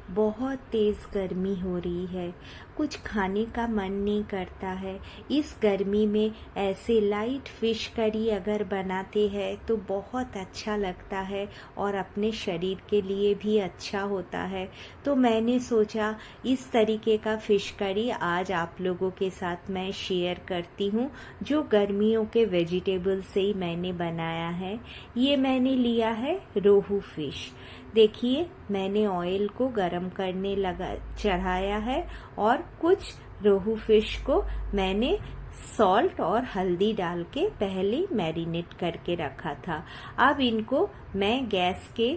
बहुत तेज़ गर्मी हो रही है, कुछ खाने का मन नहीं करता है। इस गर्मी में ऐसे लाइट फिश करी अगर बनाते हैं तो बहुत अच्छा लगता है और अपने शरीर के लिए भी अच्छा होता है। तो मैंने सोचा इस तरीके का फिश करी आज आप लोगों के साथ मैं शेयर करती हूँ, जो गर्मियों के वेजिटेबल से ही मैंने बनाया है। ये मैंने लिया है रोहू फिश। देखिए मैंने ऑयल को गरम करने चढ़ाया है और कुछ रोहू फिश को मैंने सॉल्ट और हल्दी डाल के पहले मैरिनेट करके रखा था। अब इनको मैं गैस के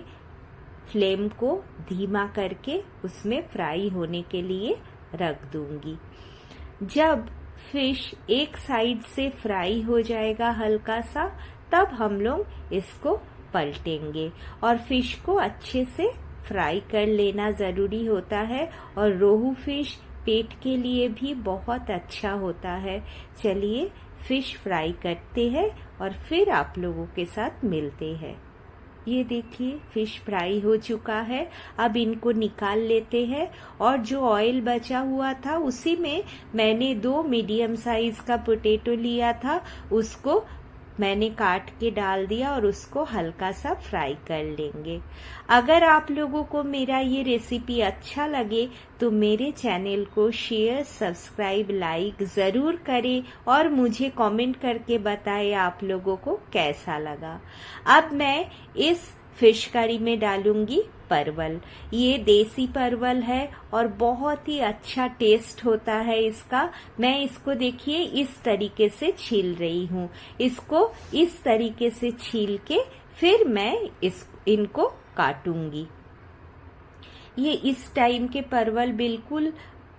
फ्लेम को धीमा करके उसमें फ्राई होने के लिए रख दूंगी। जब फिश एक साइड से फ्राई हो जाएगा हल्का सा, तब हम लोग इसको पलटेंगे और फिश को अच्छे से फ्राई कर लेना ज़रूरी होता है। और रोहू फिश पेट के लिए भी बहुत अच्छा होता है। चलिए फिश फ्राई करते हैं और फिर आप लोगों के साथ मिलते हैं। ये देखिए फिश फ्राई हो चुका है। अब इनको निकाल लेते हैं और जो ऑयल बचा हुआ था उसी में मैंने 2 मीडियम साइज का पोटैटो लिया था, उसको मैंने काट के डाल दिया और उसको हल्का सा फ्राई कर लेंगे। अगर आप लोगों को मेरा ये रेसिपी अच्छा लगे तो मेरे चैनल को शेयर, सब्सक्राइब, लाइक ज़रूर करें और मुझे कमेंट करके बताएं आप लोगों को कैसा लगा। अब मैं इस फिश करी में डालूंगी परवल। ये देसी परवल है और बहुत ही अच्छा टेस्ट होता है इसका। मैं इसको देखिए इस तरीके से छील रही हूँ। इसको इस तरीके से छील के फिर मैं इनको काटूंगी। ये इस टाइम के परवल बिल्कुल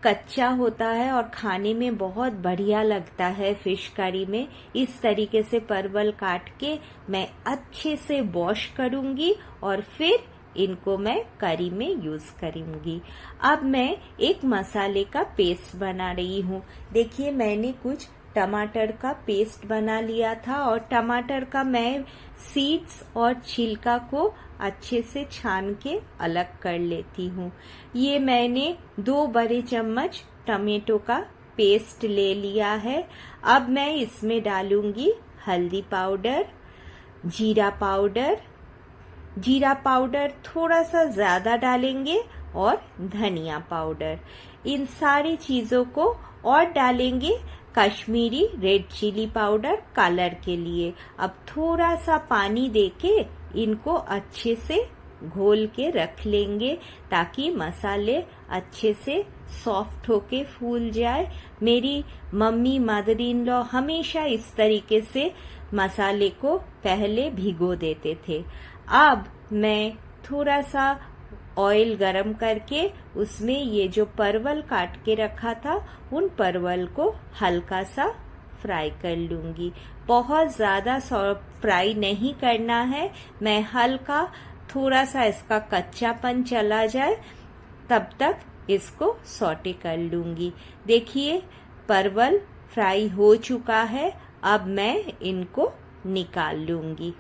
कच्चा होता है और खाने में बहुत बढ़िया लगता है। फिश करी में इस तरीके से परवल काट के मैं अच्छे से वॉश करूंगी और फिर इनको मैं करी में यूज करूंगी। अब मैं एक मसाले का पेस्ट बना रही हूँ। देखिए मैंने कुछ टमाटर का पेस्ट बना लिया था और टमाटर का मैं सीड्स और छिलका को अच्छे से छान के अलग कर लेती हूँ। ये मैंने 2 बड़े चम्मच टमेटो का पेस्ट ले लिया है। अब मैं इसमें डालूंगी हल्दी पाउडर, जीरा पाउडर। जीरा पाउडर थोड़ा सा ज्यादा डालेंगे और धनिया पाउडर। इन सारी चीजों को और डालेंगे Kashmiri red chilli powder colour के लिए। अब थोड़ा सा पानी देके इनको अच्छे से घोल के रख लेंगे ताकि मसाले अच्छे से सॉफ्ट होके फूल जाए। मेरी मम्मी मदर इन लॉ हमेशा इस तरीके से मसाले को पहले भिगो देते थे। अब मैं थोड़ा सा ऑयल गरम करके उसमें ये जो परवल काट के रखा था उन परवल को हल्का सा फ्राई कर लूंगी। बहुत ज्यादा फ्राई नहीं करना है, मैं हल्का थोड़ा सा इसका कच्चापन चला जाए तब तक इसको सौटे कर लूंगी। देखिए परवल फ्राई हो चुका है। अब मैं इनको निकाल लूंगी।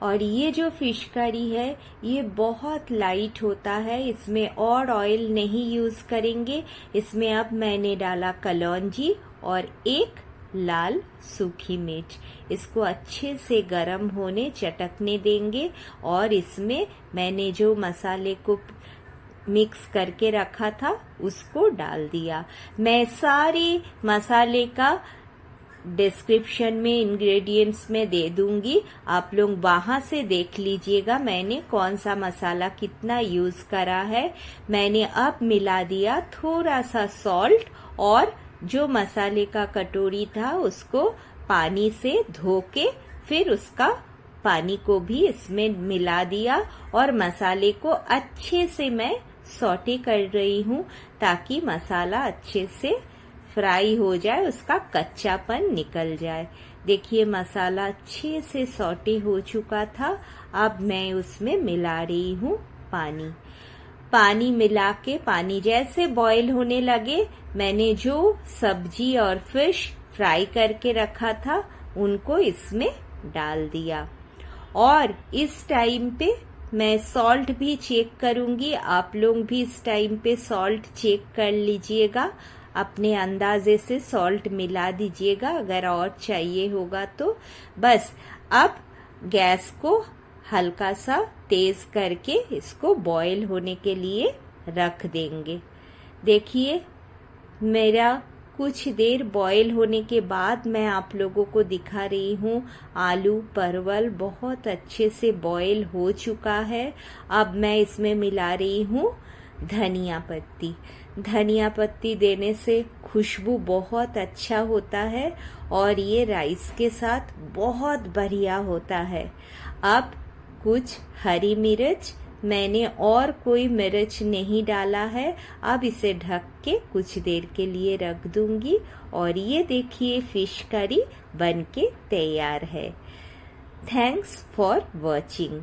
और ये जो फिश करी है ये बहुत लाइट होता है, इसमें और ऑयल नहीं यूज करेंगे। इसमें अब मैंने डाला कलौंजी और एक लाल सूखी मिर्च। इसको अच्छे से गरम होने चटकने देंगे और इसमें मैंने जो मसाले को मिक्स करके रखा था उसको डाल दिया। मैं सारे मसाले का डिस्क्रिप्शन में इंग्रेडिएंट्स में दे दूंगी, आप लोग वहां से देख लीजिएगा मैंने कौन सा मसाला कितना यूज करा है। मैंने अब मिला दिया थोड़ा सा सॉल्ट और जो मसाले का कटोरी था उसको पानी से धो के फिर उसका पानी को भी इसमें मिला दिया और मसाले को अच्छे से मैं सौटे कर रही हूँ ताकि मसाला अच्छे से फ्राई हो जाए, उसका कच्चापन निकल जाए। देखिए मसाला अच्छे से सौटे हो चुका था। अब मैं उसमें मिला रही हूँ पानी। पानी मिला के पानी जैसे बॉईल होने लगे मैंने जो सब्जी और फिश फ्राई करके रखा था उनको इसमें डाल दिया और इस टाइम पे मैं सॉल्ट भी चेक करूंगी। आप लोग भी इस टाइम पे सॉल्ट चेक कर लीजिएगा, अपने अंदाजे से सॉल्ट मिला दीजिएगा अगर और चाहिए होगा तो। बस अब गैस को हल्का सा तेज करके इसको बॉईल होने के लिए रख देंगे। देखिए मेरा कुछ देर बॉईल होने के बाद मैं आप लोगों को दिखा रही हूँ, आलू परवल बहुत अच्छे से बॉईल हो चुका है। अब मैं इसमें मिला रही हूँ धनिया पत्ती। धनिया पत्ती देने से खुशबू बहुत अच्छा होता है और ये राइस के साथ बहुत बढ़िया होता है। अब कुछ हरी मिर्च, मैंने और कोई मिर्च नहीं डाला है। अब इसे ढक के कुछ देर के लिए रख दूंगी और ये देखिए फिश करी बनके तैयार है। Thanks for watching.